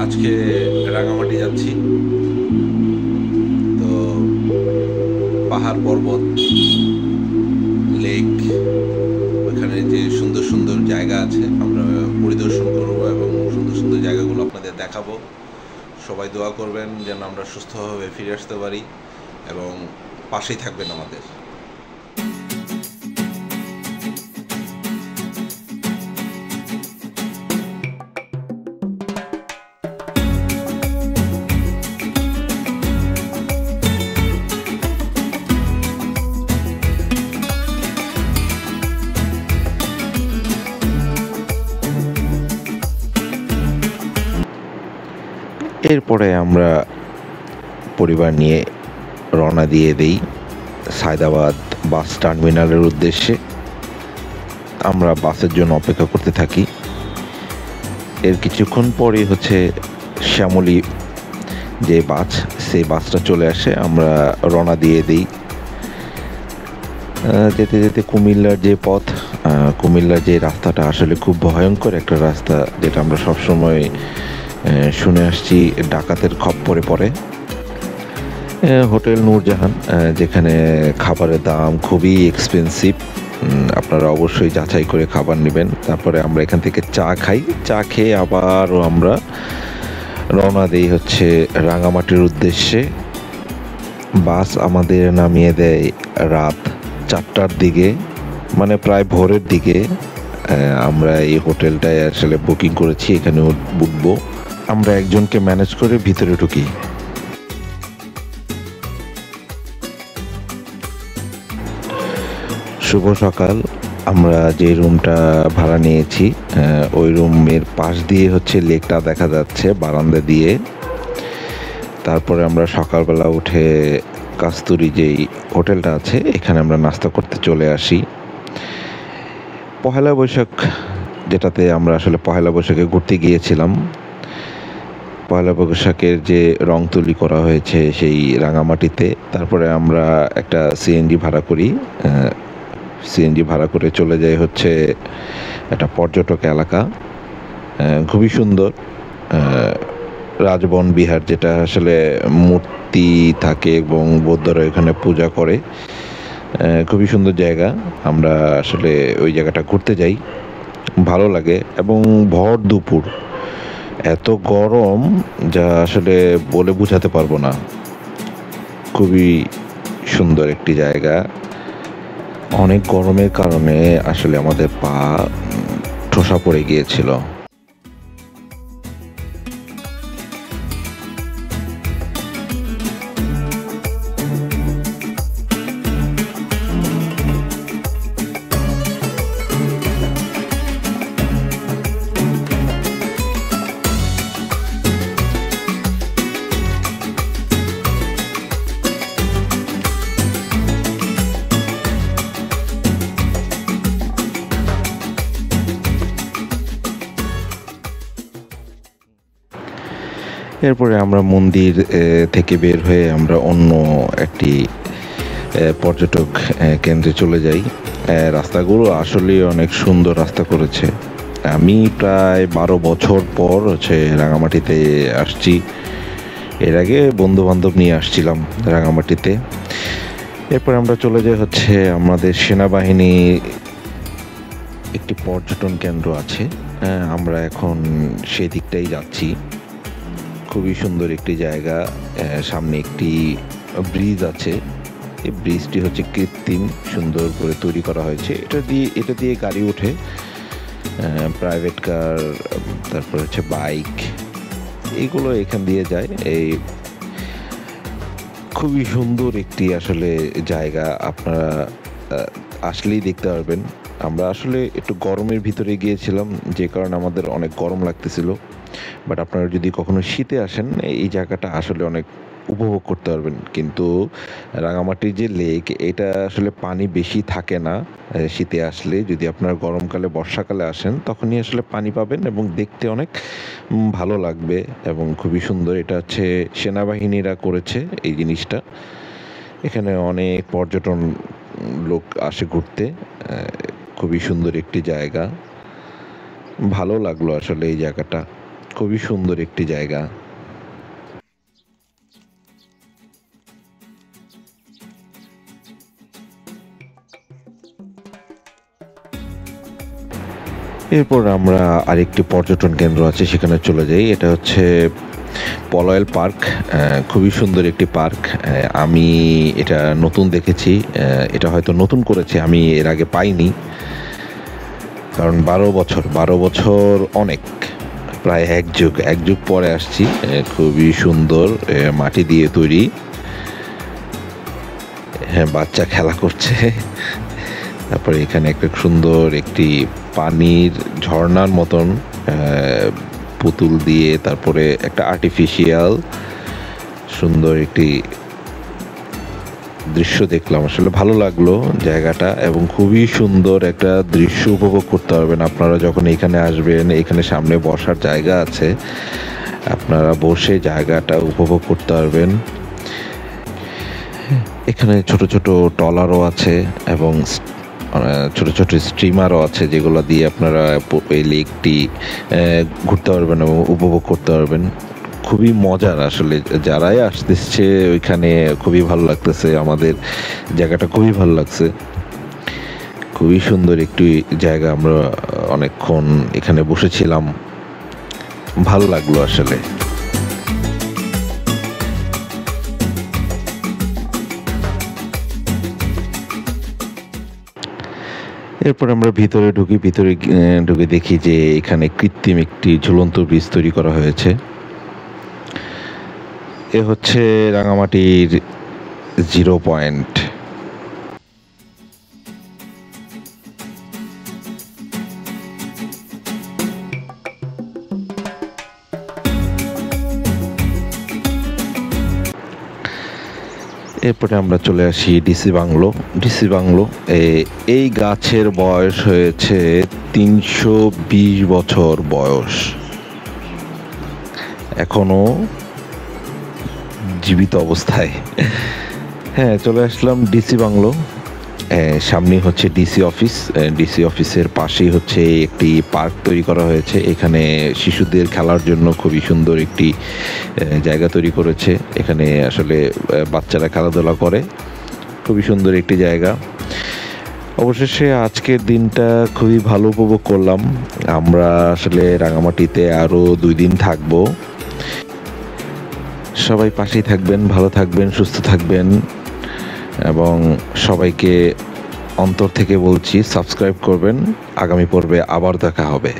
আজকে রাঙামাটি যাচ্ছি। তো পাহাড় পর্বত, লেক, ওখানে যে সুন্দর সুন্দর জায়গা আছে আমরা পরিদর্শন করব এবং সুন্দর সুন্দর জায়গাগুলো আপনাদের দেখাবো। সবাই দোয়া করবেন যেন আমরা সুস্থভাবে ফিরে আসতে পারি এবং পাশেই থাকবেন আমাদের। এরপরে আমরা পরিবার নিয়ে রওনা দিয়ে দেই সায়দাবাদ বাস টার্মিনালের উদ্দেশ্যে। আমরা বাসের জন্য অপেক্ষা করতে থাকি। এর কিছুক্ষণ পরই শ্যামলী যে বাস, সেই বাসটা চলে আসে। আমরা রওনা দিয়ে দিই। যেতে যেতে কুমিল্লার যে পথ, কুমিল্লার যে রাস্তাটা আসলে খুব ভয়ঙ্কর একটা রাস্তা, যেটা আমরা সবসময় শুনে আসছি ডাকাতের খপ্পরে পড়ে। হোটেল নূরজাহান, যেখানে খাবারের দাম খুবই এক্সপেন্সিভ। আপনারা অবশ্যই যাচাই করে খাবার নেবেন। তারপরে আমরা এখান থেকে চা খাই। চা খেয়ে আবারও আমরা রওনা দিই রাঙামাটির উদ্দেশ্যে। বাস আমাদের নামিয়ে দেয় রাত 4টার দিকে, মানে প্রায় ভোরের দিকে। আমরা এই হোটেলটায় আসলে বুকিং করেছি, এখানে উঠবো। আমরা একজনকে ম্যানেজ করে ভিতরে ঢুকি। শুভ সকাল। আমরা যে রুমটা ভাড়া নিয়েছি, ওই রুমের পাশ দিয়ে লেকটা দেখা যাচ্ছে বারান্দা দিয়ে। তারপরে আমরা সকালবেলা উঠে কাস্তুরি যেই হোটেলটা আছে, এখানে আমরা নাস্তা করতে চলে আসি। পহেলা বৈশাখ, যেটাতে আমরা আসলে পহেলা বৈশাখে ঘুরতে গিয়েছিলাম, পয়লা বৈশাখের যে রং তুলি করা হয়েছে সেই রাঙামাটিতে। তারপরে আমরা একটা সিএনজি ভাড়া করি। সিএনজি ভাড়া করে চলে যাই একটা পর্যটক এলাকা, খুবই সুন্দর। রাজবন বিহার, যেটা আসলে মূর্তি থাকে এবং বৌদ্ধরা এখানে পূজা করে। খুবই সুন্দর জায়গা। আমরা আসলে ওই জায়গাটা ঘুরতে যাই, ভালো লাগে। এবং ভর দুপুর, এত গরম যা আসলে বলে বোঝাতে পারবো না। খুবই সুন্দর একটি জায়গা। অনেক গরমের কারণে আসলে আমাদের পা ঠোসা পড়ে গিয়েছিল। এরপরে আমরা মন্দির থেকে বের হয়ে আমরা অন্য একটি পর্যটক কেন্দ্রে চলে যাই। রাস্তাগুলো আসলে অনেক সুন্দর রাস্তা করেছে। আমি প্রায় 12 বছর পর রাঙামাটিতে আসছি। এর আগে বন্ধু বান্ধব নিয়ে আসছিলাম রাঙামাটিতে। এরপর আমরা চলে যাই আমাদের সেনাবাহিনী একটি পর্যটন কেন্দ্র আছে। আমরা এখন সেদিকটাই যাচ্ছি। খুবই সুন্দর একটি জায়গা। সামনে একটি ব্রিজ আছে। এই ব্রিজটি কৃত্রিম, সুন্দর করে তৈরি করা হয়েছে। এটা দিয়ে গাড়ি ওঠে, প্রাইভেট কার, তারপর বাইক, এগুলো এখান দিয়ে যায়। এই খুবই সুন্দর একটি আসলে জায়গা। আপনারা আসলেই দেখতে পারবেন। আমরা আসলে একটু গরমের ভিতরে গিয়েছিলাম, যে কারণে আমাদের অনেক গরম লাগতেছিল। বাট আপনারা যদি কখনো শীতে আসেন, এই জায়গাটা আসলে অনেক উপভোগ করতে পারবেন। কিন্তু রাঙামাটির যে লেক, এটা আসলে পানি বেশি থাকে না শীতে আসলে। যদি আপনারা গরমকালে, বর্ষাকালে আসেন, তখনই আসলে পানি পাবেন এবং দেখতে অনেক ভালো লাগবে এবং খুবই সুন্দর। এটা সেনাবাহিনীরা করেছে এই জিনিসটা। এখানে অনেক পর্যটন লোক আসে ঘুরতে। খুবই সুন্দর একটি জায়গা। ভালো লাগলো আসলে এই জায়গাটা। খুবই সুন্দর একটি জায়গা। এরপর আমরা আরেকটি পর্যটন কেন্দ্র আছে সেখানে চলে যাই। এটা হচ্ছে পলয়েল পার্ক। খুবই সুন্দর একটি পার্ক। আমি এটা নতুন দেখেছি। এটা হয়তো নতুন করেছে, আমি এর আগে পাইনি। কারণ 12 বছর অনেক, প্রায় এক যুগ পরে আসছি। খুবই সুন্দর, মাটি দিয়ে তৈরি। হ্যাঁ, বাচ্চা খেলা করছে। তারপরে এখানে একটা সুন্দর একটি পানির ঝর্ণার মতন পুতুল দিয়ে, তারপরে একটা আর্টিফিশিয়াল সুন্দর একটি দৃশ্য দেখলাম। আসলে ভালো লাগলো জায়গাটা, এবং খুবই সুন্দর একটা দৃশ্য উপভোগ করতে পারবেন আপনারা যখন এখানে আসবেন। এখানে সামনে বসার জায়গা আছে, আপনারা বসে জায়গাটা উপভোগ করতে পারবেন। এখানে ছোট ছোট ট্রলারও আছে এবং ছোট ছোট স্টিমারও আছে, যেগুলো দিয়ে আপনারা এই লেকটি ঘুরতে পারবেন এবং উপভোগ করতে পারবেন। খুবই মজার আসলে, যারাই আসতেছে ওইখানে খুবই ভালো লাগতেছে। আমাদের জায়গাটা খুবই ভালো লাগছে, খুবই সুন্দর একটি জায়গা। আমরা অনেকক্ষণ এখানে বসেছিলাম, ভালো লাগলো আসলে। এরপর আমরা ভিতরে ঢুকে দেখি যে এখানে কৃত্রিম একটি ঝুলন্ত ব্রিজ তৈরি করা হয়েছে। এ হচ্ছে রাঙামাটির 0 পয়েন্ট। এরপরে আমরা চলে আসি ডিসি বাংলো। এই গাছের বয়স হয়েছে 320 বছর বয়স, এখনো জীবিত অবস্থায়। হ্যাঁ, চলে আসলাম ডিসি বাংলো। সামনে হচ্ছে ডিসি অফিসের পাশেই হচ্ছে একটি পার্ক তৈরি করা হয়েছে। এখানে শিশুদের খেলার জন্য খুবই সুন্দর একটি জায়গা তৈরি করেছে। এখানে আসলে বাচ্চারা খেলাধুলা করে, খুবই সুন্দর একটি জায়গা। অবশেষে আজকের দিনটা খুবই ভালো উপভোগ করলাম। আমরা আসলে রাঙামাটিতে আরও 2 দিন থাকবো। সবাই পাশেই থাকবেন, ভালো থাকবেন, সুস্থ থাকবেন, এবং সবাইকে অন্তর থেকে বলছি সাবস্ক্রাইব করবেন। আগামী পর্বে আবার দেখা হবে।